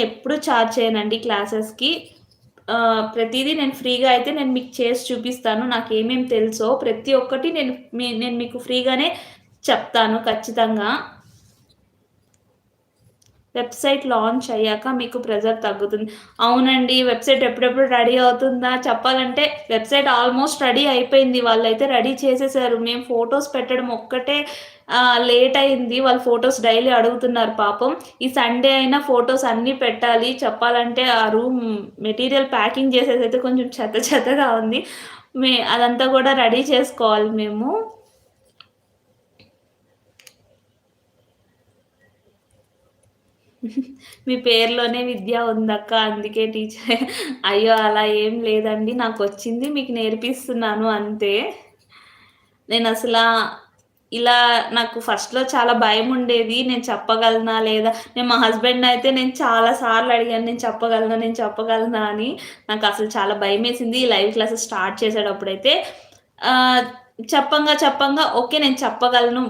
ఎప్పుడు చార్జ్ చేయనండి క్లాసెస్‌కి. ప్రతీదీ నేను ఫ్రీగా అయితే నేను మీకు చేసి చూపిస్తాను. నాకేమేమి తెలుసో ప్రతి ఒక్కటి నేను మీకు ఫ్రీగానే చెప్తాను ఖచ్చితంగా. వెబ్‌సైట్ లాంచ్ అయ్యాక మీకు ప్రెషర్ తగ్గుతుంది. అవునండి. వెబ్‌సైట్ ఎప్పుడెప్పుడు రెడీ అవుతుందా? చెప్పాలంటే వెబ్‌సైట్ ఆల్‌మోస్ట్ రెడీ అయిపోయింది. వాళ్ళైతే రెడీ చేసేసారు. మేము ఫోటోస్ పెట్టడం ఒక్కటే లేట్ అయింది. వాళ్ళు ఫోటోస్ డైలీ అడుగుతున్నారు పాపం. ఈ సండే అయినా ఫోటోస్ అన్నీ పెట్టాలి. చెప్పాలంటే ఆ రూమ్ మెటీరియల్ ప్యాకింగ్ చేసేదైతే కొంచెం చెత్త చెత్తగా ఉంది. అదంతా కూడా రెడీ చేసుకోవాలి మేము. మీ పేరులోనే విద్య ఉందక్క. అందుకే టీచర్ అయ్యో! అలా ఏం లేదండి. నాకొచ్చింది మీకు నేర్పిస్తున్నాను అంతే. నేనసలా ఇలా నాకు ఫస్ట్‌లో చాలా భయముండేది. నేను చెప్పగలనా? లేదా? నేను మా హస్బెండ్‌నయితే నేను చాలా సార్లు అడిగాను. నేను చెప్పగలనా? నేను చెప్పగలనా? అని. నాకసలు చాలా భయమేసింది. ఈ లైవ్ క్లాసెస్ స్టార్ట్ చేసేటప్పుడైతే. ఆహ్, చెప్పంగా చెప్పంగా ఓకే. నేను చెప్పగలను.